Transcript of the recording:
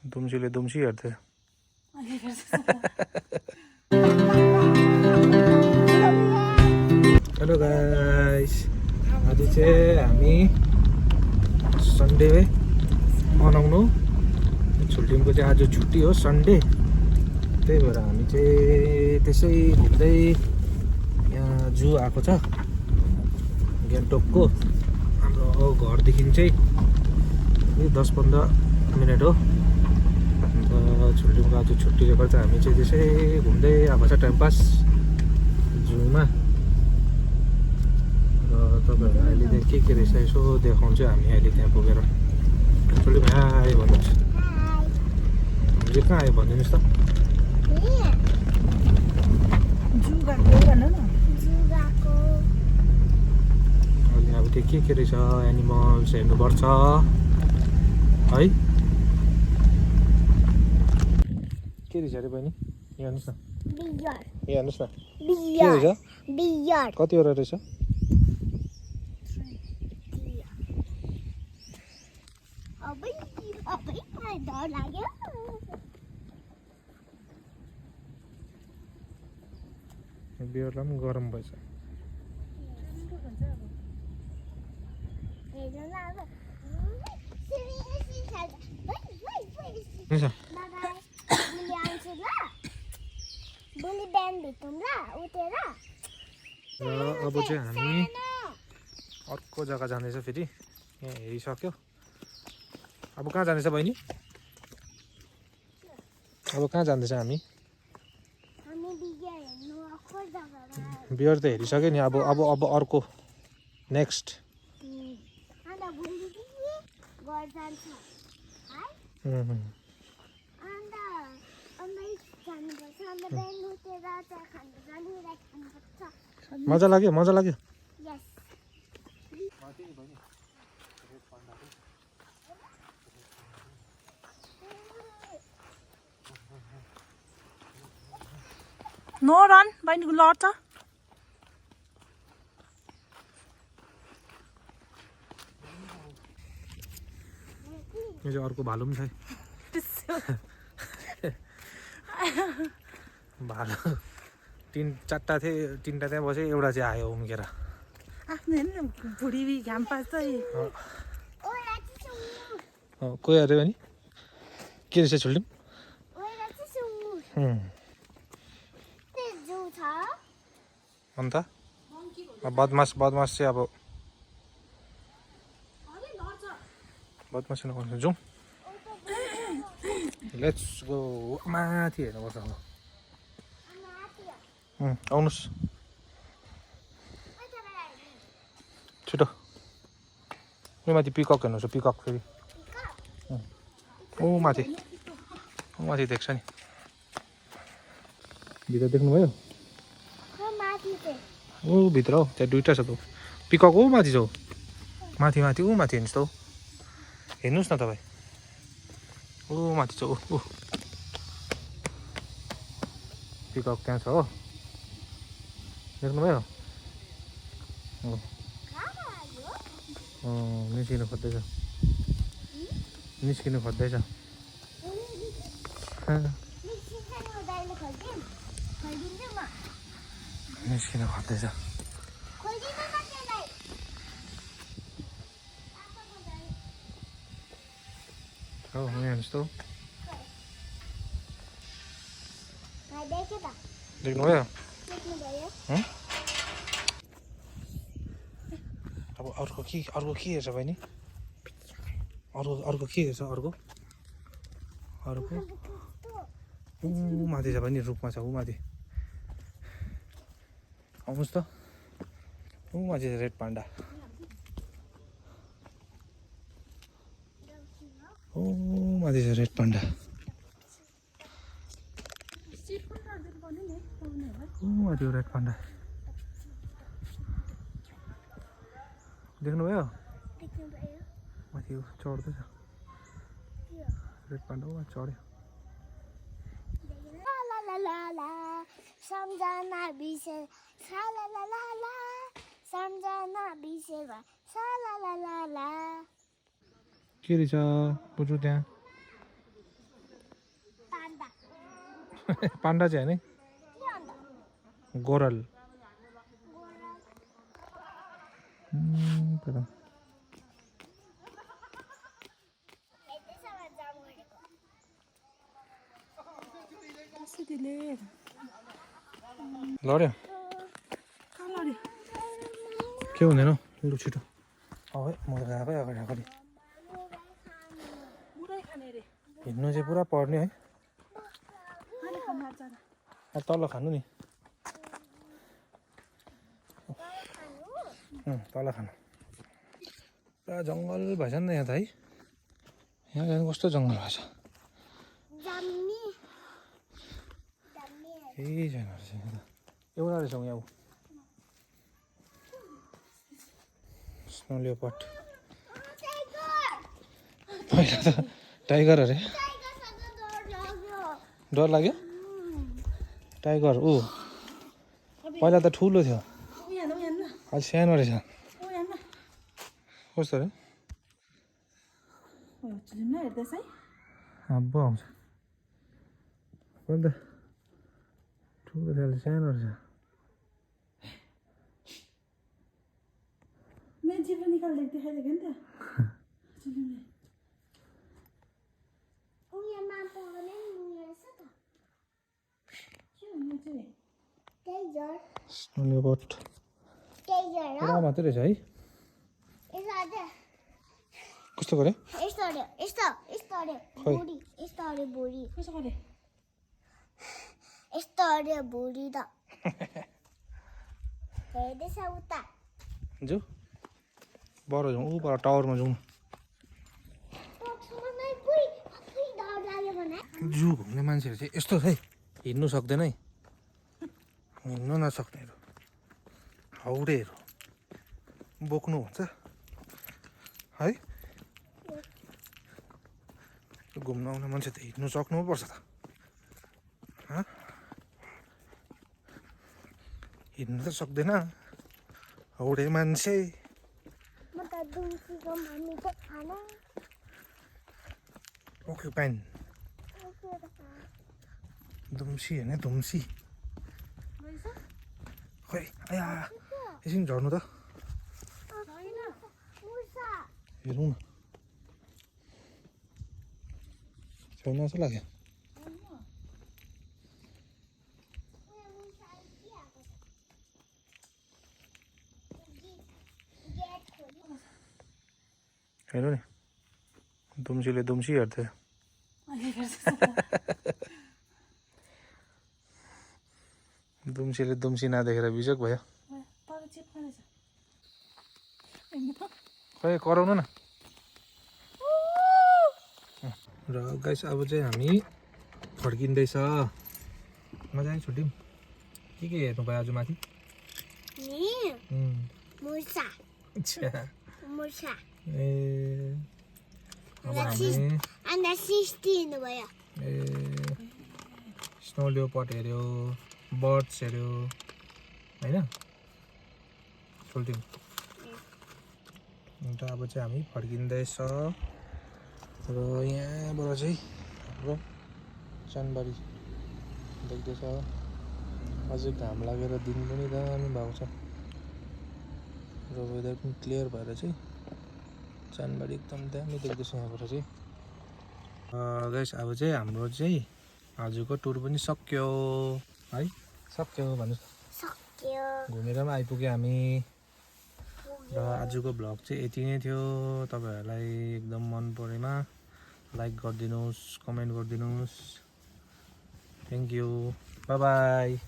दुम्सीले दुम्सी हेर्थे hello guys आज चाहिँ हामी सन्डे मनाउनु छुट्टीको चाहिँ आज छुट्टी हो सन्डे त्यही भएर हामी चाहिँ त्यसै घुम्दै यहाँ जू आएको छ गान्तोकको हाम्रो घरदेखि चाहिँ 10-15 मिनट हो अन्त छुट्टीको आज छुट्टीले गर्दा हामी चाहिँ त्यसै घुम्दै आएको छ टाइम पास जूमा र तपाईँहरूलाई अहिले त्यहाँ के रहेछ यसो देखाउँछु हामी अहिले त्यहाँ पुगेर छोरी भाइ भन्नुहोस् हामी चाहिँ कहाँ आयो भनिदिनुहोस् त अहिले अब त्यो के रहेछ एनिमल्स हेर्नुपर्छ है के रहेछ अरे बहिनी यहाँ हेर्नुहोस् न यहाँ हेर्नुहोस् न के रहेछ कतिवटा रहेछ बियरलाई पनि गरम भएछ अब चाहिँ हामी अर्को जग्गा जाँदैछ फेरि यहाँ हेरिसक्यो अब कहाँ जाँदैछ बहिनी अब कहाँ जाँदैछ हामी बियर त हेरिसक्यो नि अब अर्को नेक्स्ट मजा लाग्यो नो रन बहिनीको लड्छ यो चाहिँ अर्को भालु पनि छ भालु चारवटा थिए तिनवटा त्यहाँ बस्यो एउटा चाहिँ आयो उम्केर आफ्नो भुँडी घाम पाच्छ कोही अरे भने के रहेछ छुल्टिम अन्त बदमास चाहिँ अब बदमास नगर्नु जाउँ लेट्स गो माथि हेर्नुपर्छ अब आउनुहोस् छिटो यो माथि पिकक हेर्नुहोस् पिकक फेरि ऊ माथि देख्छ नि भित्र देख्नुभयो ऊ भित्र हौ त्यहाँ दुइटा छ त पिकक ऊ माथि छ हौ माथि ऊ माथि हेर्नुहोस् त हौ हेर्नुहोस् न तपाईँ ऊ माथि छ ऊ पिकक त्यहाँ छ हो देख्नुभयो निस्किनु खोज्दैछ निस्किनु खोज्दैछ हो हेर्नुहोस् त देख्नुभयो अब अर्को के हेर्छ बहिनी अर्को के हेर्छ अर्को ऊ माथि छ बहिनी रुखमा छ ऊ माथि आउनुहोस् त ऊ माथि छ रेड पान्डा ऊ माथि छ रेड पान्डा ऊ माथि रेड पान्डा देख्नुभयो माथि चढ्दैछ रेड पान्डा ऊ माथि चढ्यो सम्झना बिसेर सम्झना बिसेर के रहेछ बुझु त्यहाँ पान्डा चाहिँ होइन के अन्त गोरल त्यसमा जाम गरेको कसैले लड्यो कहाँ लड्यो के हुँदैन लु छिटो अब है म त गएकै अगाडि अगाडि बुढै खाने रे हिँड्नु चाहिँ पुरा पर्ने है अहिले खानु आँट्छ र अब तल खानु नि तल खानु पुरा जङ्गल भएछ नि त यहाँ त है यहाँ जानु कस्तो जङ्गल भएछ जाम्मी केही छैन रहेछ यहाँ त एउटा रहेछ यहाँ स्नो लियोपार्ड पहिला त टाइगर अरे डर लाग्यो टाइगर ऊ पहिला त ठुलो थियो अहिले सानो रहेछ कस्तो अरे हेर्दैछ है अब आउँछ पहिला त ठुलो थियो अहिले सानो रहेछ मान्छे पनि निकालिदिएको देखाइदिएको नि त उयोमा पर्ने उयो रहेछ त के हो यो चाहिँ टाइगर स्नो लियोपार्ड टाइगर पुरा मात्रै रहेछ है यस्तो अरे कस्तो गरे यस्तो अरे यस्तो अरे खै। बुढी यस्तो अरे बुढी कसो गरे यस्तो अरे बुढी त हेर्दैछ उता जाऊ बर जाउँ ऊ पर टावरमा जाउँ जू घुम्ने मान्छेहरू चाहिँ यस्तो है हिँड्नु सक्दैन है हिँड्नु नसक्नेहरू हाउडेहरू बोक्नु हुन्छ है घुम्न आउने मान्छे त हिँड्नु सक्नु पर्छ त हिँड्नु त सक्दैन हाउडे मान्छे म त दुम्सीको मम्मी चाहिँ खाना ओके पेन दुम्सी होइन दुम्सी खै आया एकछिन झर्नु त हेरौँ न छैन जस्तो लाग्यो हेर्नु नि दुम्सीले दुम्सी हेर्थ्यो दुम्सीले दुम्सी नदेखेर बिजोक भयो खै कराउनु न र गाइस अब चाहिँ हामी फर्किँदैछ मजाले छुट्यौँ के हेर्नु भयो आज माथि मुसा अच्छा मुसा ए अब हामी अन्त 16 भयो ए स्नो लियोपार्ड हेऱ्यो बर्ड्स हेऱ्यो होइन छुट्यौँ अन्त अब चाहिँ हामी फर्किँदैछ र यहाँबाट चाहिँ हाम्रो चानबारी देख्दैछ अझै घाम लागेर दिन पनि दामी भएको छ र वेदर पनि क्लियर भएर चाहिँ चानबारी एकदम दामी देख्दैछ यहाँबाट चाहिँ गाइस अब चाहिँ हाम्रो चाहिँ आजको टुर पनि सक्यो है सक्यो भन्नु सक्यो घुमेर पनि आइपुग्यो हामी र आजको भ्लग चाहिँ यति नै थियो तपाईँहरूलाई एकदम मन परेमा लाइक गरिदिनुहोस् कमेन्ट गरिदिनुहोस् थ्याङ्क यू बाई बाई